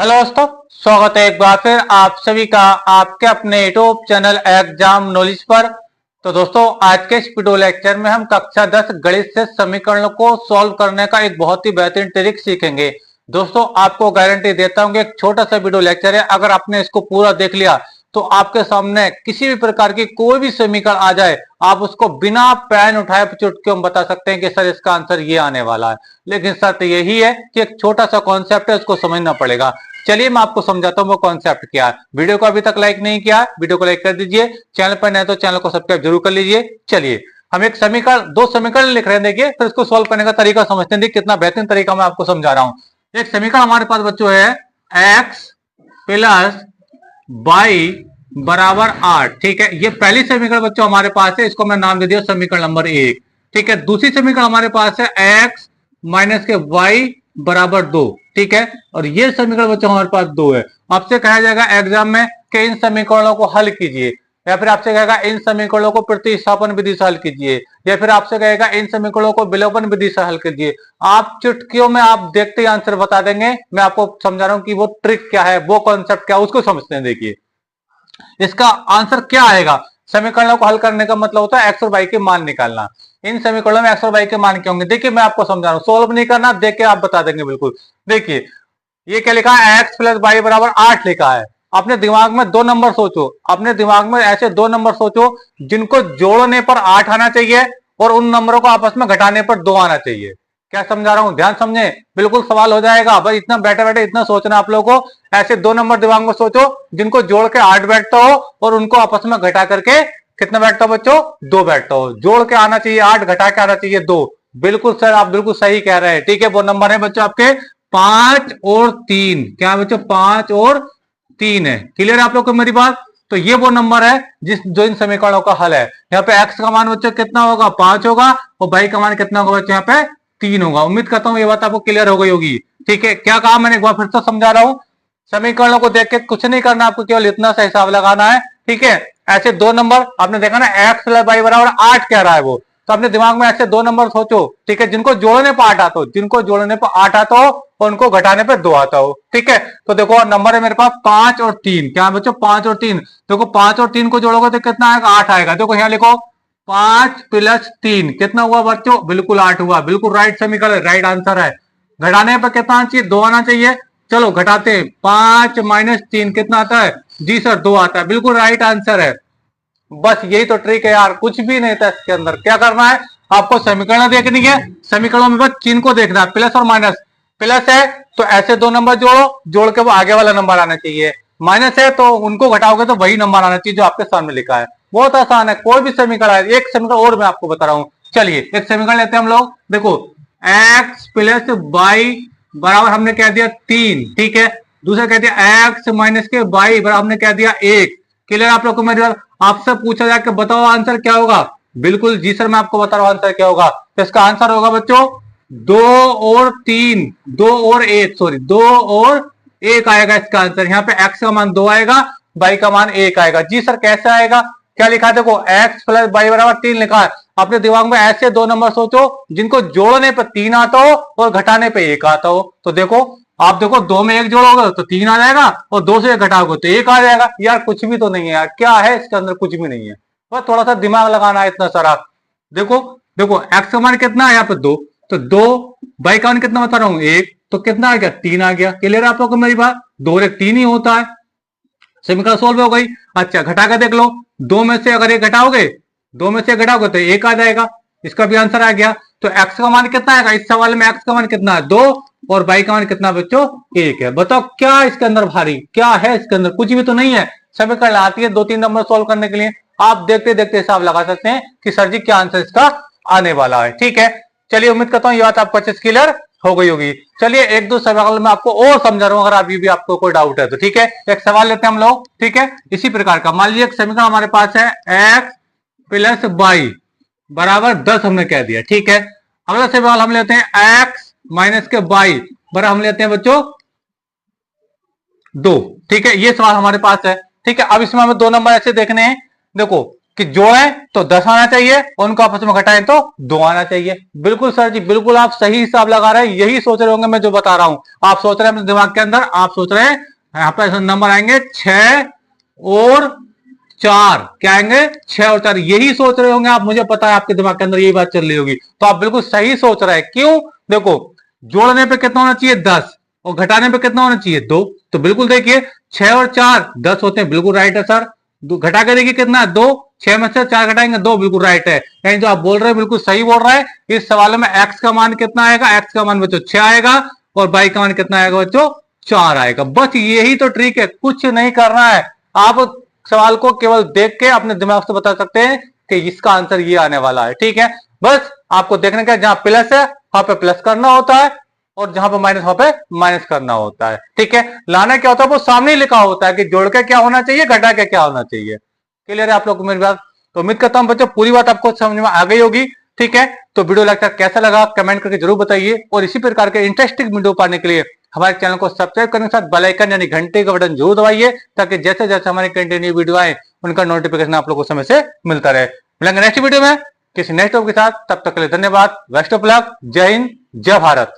Hello दोस्तों, स्वागत है एक बार फिर आप सभी का आपके अपने यूट्यूब चैनल एग्जाम नॉलेज पर। तो दोस्तों, आज के इस वीडियो लेक्चर में हम कक्षा 10 गणित से समीकरणों को सॉल्व करने का एक बहुत ही बेहतरीन ट्रिक सीखेंगे। दोस्तों, आपको गारंटी देता हूं कि एक छोटा सा वीडियो लेक्चर है, अगर आपने इसको पूरा देख लिया तो आपके सामने किसी भी प्रकार की कोई भी समीकरण आ जाए, आप उसको बिना पेन उठाए चुटकियों में बता सकते हैं कि सर इसका आंसर ये आने वाला है। लेकिन शर्त यही है कि एक छोटा सा कॉन्सेप्ट है, उसको समझना पड़ेगा। चलिए मैं आपको समझाता हूँ वो कॉन्सेप्ट क्या है। वीडियो को अभी तक लाइक नहीं किया, वीडियो को लाइक कर दीजिए। चैनल पर नए तो चैनल को सब्सक्राइब जरूर कर लीजिए। चलिए हम एक समीकरण, दो समीकरण लिख रहे हैं, देखिए फिर इसको सॉल्व करने का तरीका समझते हैं। कितना बेहतरीन तरीका मैं आपको समझा रहा हूं। एक समीकरण हमारे पास बच्चों है x प्लस वाई बराबर 8। ठीक है, ये पहली समीकरण बच्चों हमारे पास है, इसको मैं नाम दे दिया समीकरण नंबर 1। ठीक है, दूसरी समीकरण हमारे पास है x माइनस के y बराबर 2। ठीक है, और ये समीकरण बच्चों हमारे पास 2 है। आपसे कहा जाएगा एग्जाम में कि इन समीकरणों को हल कीजिए, या फिर आपसे कहेगा इन समीकरणों को प्रतिस्थापन विधि से हल कीजिए, या फिर आपसे कहेगा इन समीकरणों को विलोपन विधि से हल कीजिए। आप चुटकियों में आप देखते ही आंसर बता देंगे। मैं आपको समझा रहा हूं कि वो ट्रिक क्या है, वो कॉन्सेप्ट क्या है, उसको समझते हैं। देखिए इसका आंसर क्या आएगा। समीकरणों को हल करने का मतलब होता है एक्स और वाई के मान निकालना। इन समीकरणों में एक्स और वाई के मान क्या होंगे, देखिए मैं आपको समझा रहा हूं, सोल्व नहीं करना, देख के आप बता देंगे बिल्कुल। देखिए ये क्या लिखा है, एक्स प्लस वाई बराबर 8 लिखा है। अपने दिमाग में दो नंबर सोचो, अपने दिमाग में ऐसे दो नंबर सोचो जिनको जोड़ने पर 8 आना चाहिए और उन नंबरों को आपस में घटाने पर 2 आना चाहिए। क्या समझा रहा हूं, ध्यान समझे, बिल्कुल सवाल हो जाएगा। बस इतना बैठे बैठे इतना सोचना आप लोगों को। ऐसे दो नंबर दिमाग में सोचो जिनको जोड़ के 8 बैठता हो और उनको आपस में घटा करके कितना बैठता हो बच्चों, 2 बैठता हो। जोड़ के आना चाहिए 8, घटा के आना चाहिए 2। बिल्कुल सर, आप बिल्कुल सही कह रहे हैं। ठीक है, वो नंबर है बच्चों आपके 5 और 3। क्या बच्चों, 5 और 3 है। क्लियर है आप लोग को मेरी बात। तो ये वो नंबर है जो इन समीकरणों का हल है। यहाँ पे x का मान बच्चों कितना होगा, 5 होगा, और y का मान कितना होगा बच्चों, यहाँ पे 3 होगा। उम्मीद करता हूँ ये बात आपको क्लियर हो गई होगी। ठीक है, क्या कहा मैंने, एक बार फिर से समझा रहा हूँ। समीकरणों को देख के कुछ नहीं करना, आपको केवल इतना सा हिसाब लगाना है। ठीक है, ऐसे दो नंबर आपने देखा ना, एक्स प्लस वाई बराबर 8 कह रहा है वो, तो अपने दिमाग में ऐसे दो नंबर सोचो। ठीक है, जिनको जोड़ने पर 8 आता हो, जिनको जोड़ने पर 8 आता हो और उनको घटाने पर 2 आता हो। ठीक है, तो देखो नंबर है मेरे पास 5 और 3। क्या बच्चों, 5 और 3। देखो 5 और 3 को जोड़ोगे तो कितना आएगा, 8 आएगा। देखो यहाँ लिखो 5 प्लस 3 कितना हुआ बच्चों, बिल्कुल 8 हुआ। बिल्कुल राइट समीकरण, राइट आंसर है। घटाने पर कितना आना चाहिए, 2 आना चाहिए। चलो घटाते हैं, 5 माइनस 3 कितना आता है, जी सर 2 आता है। बिल्कुल राइट आंसर है। बस यही तो ट्रिक है यार, कुछ भी नहीं था इसके अंदर। क्या करना है, आपको समीकरण देखनी है, समीकरणों में बस चिन्ह को देखना है, प्लस और माइनस। प्लस है तो ऐसे दो नंबर जोड़ो, जोड़ के वो आगे वाला नंबर आना चाहिए। माइनस है तो उनको घटाओगे तो वही नंबर आना चाहिए जो आपके सामने लिखा है। बहुत आसान है, कोई भी समीकरण है। एक समीकरण और मैं आपको बता रहा हूं, चलिए एक समीकरण लेते हैं हम लोग। देखो एक्स प्लस वाई बराबर हमने कह दिया 3। ठीक है, दूसरा कह दिया एक्स माइनस के वाई बराबर हमने कह दिया 1। क्लियर आप लोग को मेरी बात। आपसे पूछा जाए कि बताओ आंसर क्या होगा, बिल्कुल जी सर मैं आपको बता रहा हूं आंसर क्या होगा। तो इसका आंसर होगा बच्चों 2 और 3, 2 और 1, सॉरी 2 और 1 आएगा इसका आंसर। यहाँ पे x का मान 2 आएगा, y का मान 1 आएगा। जी सर कैसे आएगा, क्या लिखा है, देखो x प्लस वाई बराबर 3 लिखा है। अपने दिमाग में ऐसे दो नंबर सोचो जिनको जोड़ने पर 3 आता हो और घटाने पर 1 आता हो। तो देखो आप देखो, 2 में 1 जोड़ोगे तो 3 आ जाएगा, और 2 से 1 घटाओगे तो 1 आ जाएगा। यार कुछ भी तो नहीं है यार, क्या है इसके अंदर, कुछ भी नहीं है। बस थोड़ा सा दिमाग लगाना है, इतना सारा। देखो देखो एक्स का मान कितना है यहाँ पे 2, तो 2, वाई का मान कितना बता रहा हूँ 1, तो कितना आ गया, 3 आ गया। क्लियर आप लोग को मेरी बात, 2 और 1 3 ही होता है। समीकरण सोल्व हो गई। अच्छा घटा कर देख लो, 2 में से अगर 1 घटाओगे, 2 में से घटाओगे तो 1 आ जाएगा। इसका भी आंसर आ गया। तो एक्स का मान कितना आएगा, इस सवाल में एक्स का मान कितना है 2, और वाई का मान कितना बच्चों 1 है। बताओ क्या इसके अंदर भारी, क्या है इसके अंदर, कुछ भी तो नहीं है। समीकरण आती है 2-3 नंबर सोल्व करने के लिए, आप देखते देखते हिसाब लगा सकते हैं कि सर जी क्या आंसर इसका आने वाला है। ठीक है, चलिए उम्मीद करता हूं ये बात आपको अच्छे से क्लियर हो गई होगी। चलिए एक दो सवाल मैं आपको और समझा रहा हूं, अगर अभी भी आपको कोई डाउट है तो। ठीक है, एक सवाल लेते हैं हम लोग। ठीक है, इसी प्रकार का मान लीजिए एक समीकरण हमारे पास है एक्स प्लस वाई बराबर 10 हमने कह दिया। ठीक है, अगला सवाल हम लेते हैं एक्स माइनस के वाई बराबर हम लेते हैं बच्चों 2। ठीक है, ये सवाल हमारे पास है। ठीक है, अब इसमें हमें दो नंबर ऐसे देखने हैं। देखो कि जोड़ें तो 10 आना चाहिए, उनको आपस में घटाएं तो 2 आना चाहिए। बिल्कुल सर जी, बिल्कुल आप सही हिसाब लगा रहे हैं, यही सोच रहे होंगे मैं जो बता रहा हूं। आप सोच रहे हैं अपने दिमाग के अंदर, आप सोच रहे हैं यहाँ पर नंबर आएंगे 6 और 4, क्या आएंगे 6 और 4, यही सोच रहे होंगे आप, मुझे पता है आपके दिमाग के अंदर यही बात चल रही होगी। तो आप बिल्कुल सही सोच रहे हैं। क्यों? देखो, जोड़ने पे कितना होना चाहिए 10 और घटाने पे कितना होना चाहिए 2। तो बिल्कुल देखिए 6 और 4 10 होते हैं, बिल्कुल राइट है सर। घटा के देखिए कितना 2, 6 में से 4 घटाएंगे 2, बिल्कुल राइट है। यानी जो आप बोल रहे हैं बिल्कुल सही बोल रहा है। इस सवाल में एक्स का मान कितना आएगा? एक्स का मान बच्चों 6 आएगा और वाई का मान कितना आएगा बच्चों? 4 आएगा। बस यही तो ट्रिक है, कुछ नहीं करना है। आप सवाल को केवल देख के अपने दिमाग से बता सकते हैं कि इसका आंसर ये आने वाला है। ठीक है, बस आपको देखने का जहां प्लस है वहां पे प्लस करना होता है और जहां पे माइनस वहां पे माइनस करना होता है। ठीक है, लाना क्या होता है वो सामने ही लिखा होता है कि जोड़ के क्या होना चाहिए, घटा के क्या होना चाहिए। क्लियर है आप लोग को मेरी बात? तो उम्मीद करता हूं बच्चों पूरी बात आपको समझ में आ गई होगी। ठीक है, तो वीडियो लेक्चर कैसा लगा कमेंट करके जरूर बताइए और इसी प्रकार के इंटरेस्टिंग वीडियो पाने के लिए हमारे चैनल को सब्सक्राइब करने के साथ बेल आइकन यानी घंटे का बटन जरूर दबाइए, ताकि जैसे जैसे हमारे कंटिन्यू वीडियो आए उनका नोटिफिकेशन आप लोगों को समय से मिलता रहे। मिलेंगे नेक्स्ट वीडियो में किसी नेक्स्ट टॉपिक के साथ, तब तक के लिए धन्यवाद। बेस्ट ऑफ लक, जय हिंद, जय भारत।